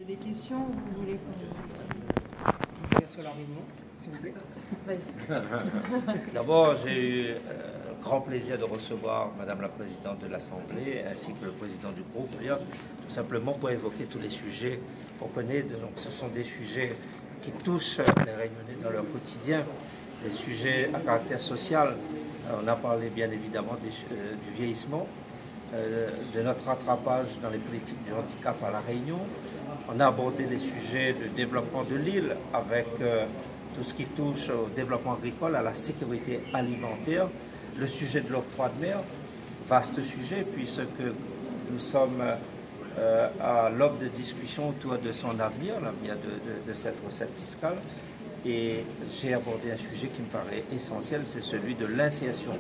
Des questions, vous voulez qu'on... Sur la réunion, s'il vous plaît. Vas-y. D'abord, j'ai eu grand plaisir de recevoir Madame la Présidente de l'Assemblée ainsi que le Président du groupe, d'ailleurs, tout simplement pour évoquer tous les sujets qu'on connaît. Donc, ce sont des sujets qui touchent les Réunionnais dans leur quotidien, des sujets à caractère social. On a parlé bien évidemment du vieillissement, de notre rattrapage dans les politiques du handicap à La Réunion. On a abordé les sujets de développement de l'île avec tout ce qui touche au développement agricole, à la sécurité alimentaire, le sujet de l'octroi de mer, vaste sujet puisque nous sommes à l'aube de discussion autour de son avenir, l'avenir de cette recette fiscale. Et j'ai abordé un sujet qui me paraît essentiel, c'est celui de l'insertion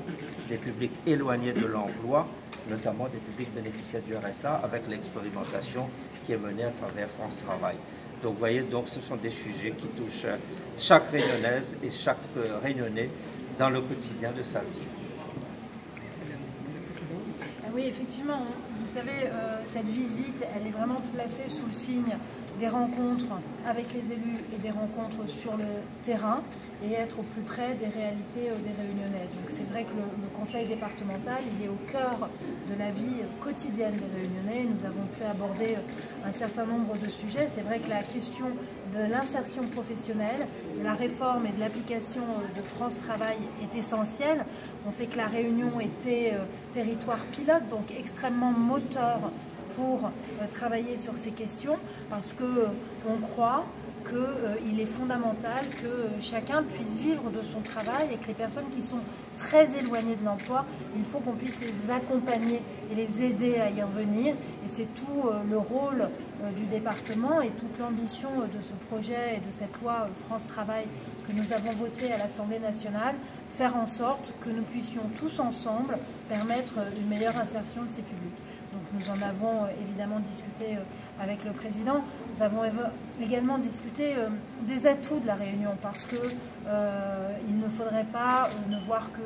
des publics éloignés de l'emploi, notamment des publics bénéficiaires du RSA, avec l'expérimentation qui est menée à travers France Travail. Donc vous voyez, donc, ce sont des sujets qui touchent chaque Réunionnaise et chaque Réunionnais dans le quotidien de sa vie. Oui, effectivement, vous savez, cette visite, elle est vraiment placée sous le signe des rencontres avec les élus et des rencontres sur le terrain et être au plus près des réalités des Réunionnais. Donc c'est vrai que le conseil départemental, il est au cœur de la vie quotidienne des Réunionnais. Nous avons pu aborder un certain nombre de sujets. C'est vrai que la question de l'insertion professionnelle, de la réforme et de l'application de France Travail est essentielle. On sait que la Réunion était territoire pilote, donc extrêmement moteur pour travailler sur ces questions, parce qu'on croit qu'il est fondamental que chacun puisse vivre de son travail et que les personnes qui sont très éloignées de l'emploi, il faut qu'on puisse les accompagner et les aider à y revenir. Et c'est tout le rôle du département et toute l'ambition de ce projet et de cette loi France Travail que nous avons votée à l'Assemblée nationale, faire en sorte que nous puissions tous ensemble permettre une meilleure insertion de ces publics. Donc nous en avons évidemment discuté avec le président. Nous avons également discuté des atouts de la Réunion, parce que il ne faudrait pas ne voir que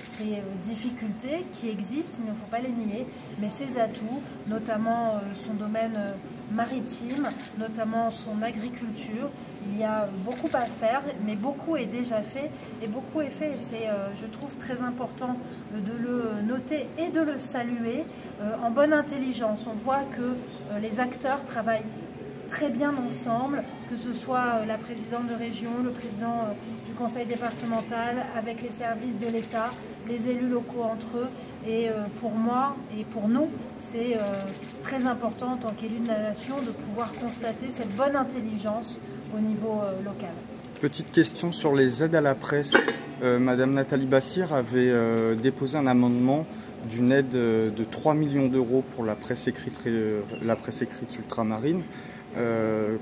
ces difficultés qui existent, il ne faut pas les nier, mais ces atouts, notamment son domaine maritime, notamment son agriculture. Il y a beaucoup à faire, mais beaucoup est déjà fait et beaucoup est fait. Et c'est, je trouve, très important de le noter et de le saluer en bonne intelligence. On voit que les acteurs travaillent très bien ensemble, que ce soit la présidente de région, le président du conseil départemental, avec les services de l'État, les élus locaux entre eux. Et pour moi et pour nous, c'est très important en tant qu'élu de la nation de pouvoir constater cette bonne intelligence au niveau local. Petite question sur les aides à la presse. Madame Nathalie Bassir avait déposé un amendement d'une aide de 3 millions d'euros pour la presse écrite ultramarine.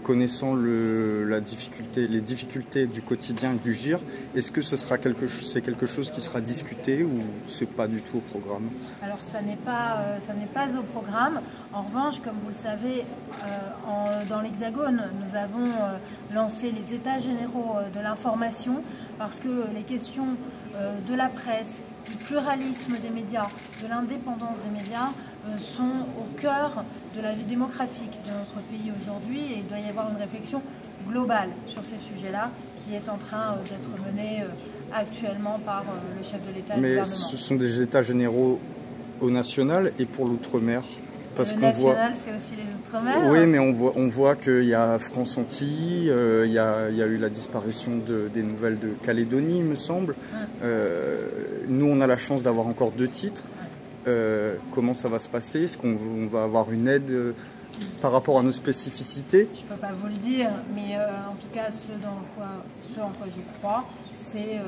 Connaissant les difficultés du quotidien et du GIR, est-ce que c'est quelque chose qui sera discuté ou c'est pas du tout au programme? Alors ça n'est pas au programme. En revanche, comme vous le savez, dans l'Hexagone, nous avons lancé les états généraux de l'information, parce que les questions de la presse, du pluralisme des médias, de l'indépendance des médias sont au cœur de la vie démocratique de notre pays aujourd'hui, et il doit y avoir une réflexion globale sur ces sujets-là qui est en train d'être menée actuellement par le chef de l'État et le gouvernement. Mais ce sont des états généraux au national et pour l'outre-mer. Le national, c'est aussi les Outre-mer. Oui, mais on voit qu'il y a France Antilles, il y a eu la disparition des nouvelles de Calédonie, il me semble. Nous, on a la chance d'avoir encore 2 titres. Comment ça va se passer? Est-ce qu'on va avoir une aide par rapport à nos spécificités? Je ne peux pas vous le dire, mais en tout cas, ce en quoi j'y crois, c'est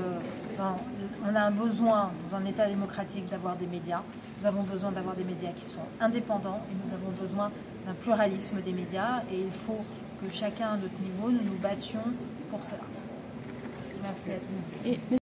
on a un besoin dans un État démocratique d'avoir des médias. Nous avons besoin d'avoir des médias qui sont indépendants et nous avons besoin d'un pluralisme des médias, et il faut que chacun à notre niveau, nous nous battions pour cela. Merci à tous.